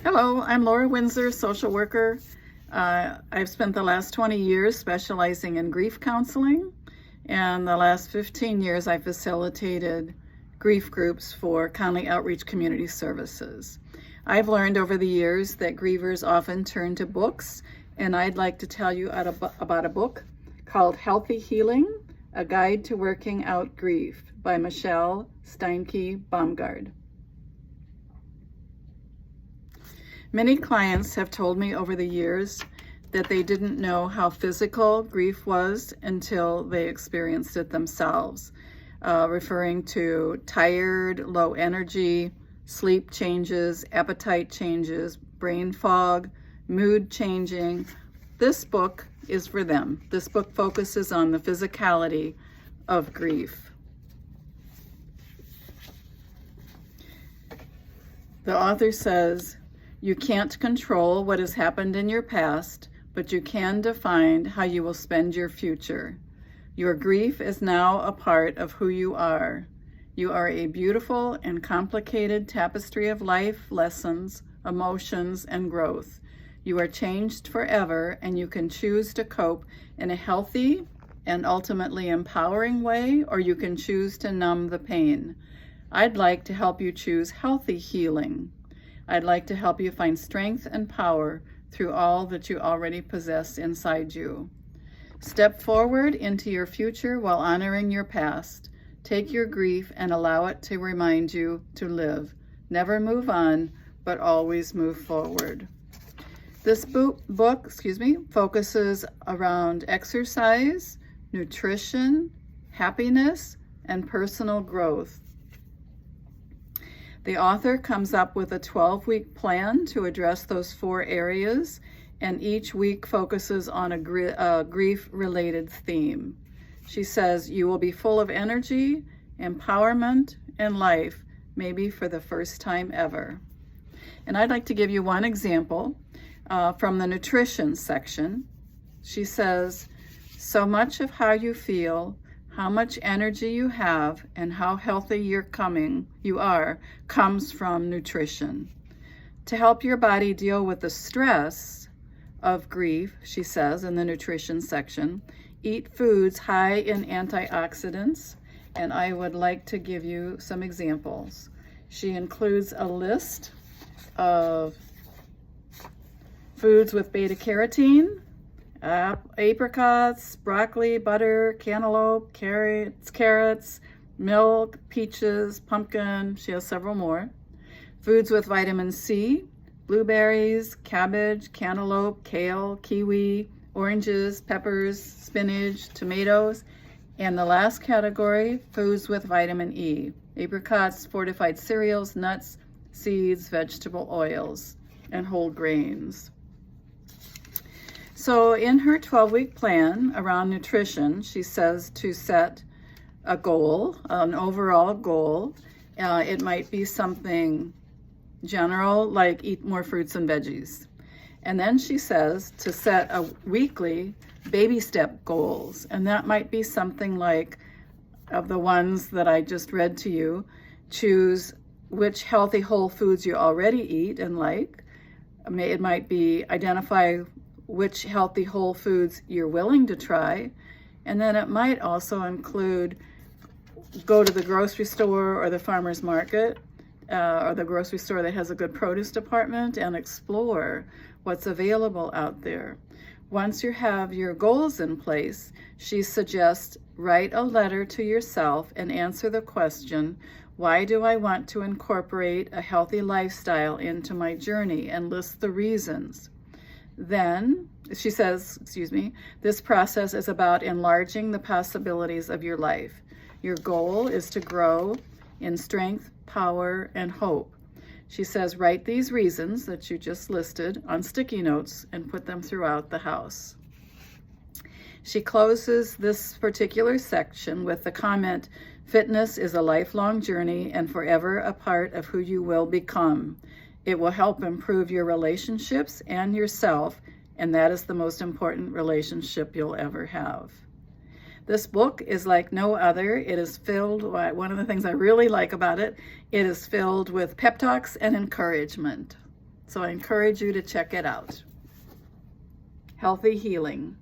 Hello, I'm Lora Windsor, social worker. I've spent the last 20 years specializing in grief counseling, and the last 15 years I facilitated grief groups for Conley Outreach Community Services. I've learned over the years that grievers often turn to books, and I'd like to tell you about a book called Healthy Healing, A Guide to Working Out Grief by Michelle Steinke-Baumgard. Many clients have told me over the years that they didn't know how physical grief was until they experienced it themselves, referring to tired, low energy, sleep changes, appetite changes, brain fog, mood changing. This book is for them. This book focuses on the physicality of grief. The author says, "You can't control what has happened in your past, but you can define how you will spend your future. Your grief is now a part of who you are. You are a beautiful and complicated tapestry of life, lessons, emotions, and growth. You are changed forever, and you can choose to cope in a healthy and ultimately empowering way, or you can choose to numb the pain. I'd like to help you choose healthy healing. I'd like to help you find strength and power through all that you already possess inside you. Step forward into your future while honoring your past. Take your grief and allow it to remind you to live. Never move on, but always move forward." This book focuses around exercise, nutrition, happiness, and personal growth. The author comes up with a 12-week plan to address those 4 areas, and each week focuses on a grief-related theme. She says, "You will be full of energy, empowerment, and life, maybe for the first time ever." And I'd like to give you one example from the nutrition section. She says, "So much of how you feel, how much energy you have, and how healthy you are comes from nutrition. To help your body deal with the stress of grief," she says in the nutrition section, "eat foods high in antioxidants," and I would like to give you some examples. She includes a list of foods with beta carotene, apricots, broccoli, butter, cantaloupe, carrots, milk, peaches, pumpkin. She has several more. Foods with vitamin C, blueberries, cabbage, cantaloupe, kale, kiwi, oranges, peppers, spinach, tomatoes. And the last category, foods with vitamin E, apricots, fortified cereals, nuts, seeds, vegetable oils, and whole grains. So in her 12-week plan around nutrition, she says to set a goal, an overall goal. It might be something general, like eat more fruits and veggies. And then she says to set a weekly baby step goals. And that might be something like, of the ones that I just read to you, choose which healthy whole foods you already eat and like. It might be identify which healthy whole foods you're willing to try. And then it might also include go to the grocery store or the farmer's market or the grocery store that has a good produce department and explore what's available out there. Once you have your goals in place, she suggests write a letter to yourself and answer the question, why do I want to incorporate a healthy lifestyle into my journey, and list the reasons. Then, she says, this process is about enlarging the possibilities of your life. Your goal is to grow in strength, power, and hope. She says, write these reasons that you just listed on sticky notes and put them throughout the house. She closes this particular section with the comment, fitness is a lifelong journey and forever a part of who you will become. It will help improve your relationships and yourself, and that is the most important relationship you'll ever have. This book is like no other. It is filled, one of the things I really like about it, it is filled with pep talks and encouragement. So I encourage you to check it out. Healthy Healing.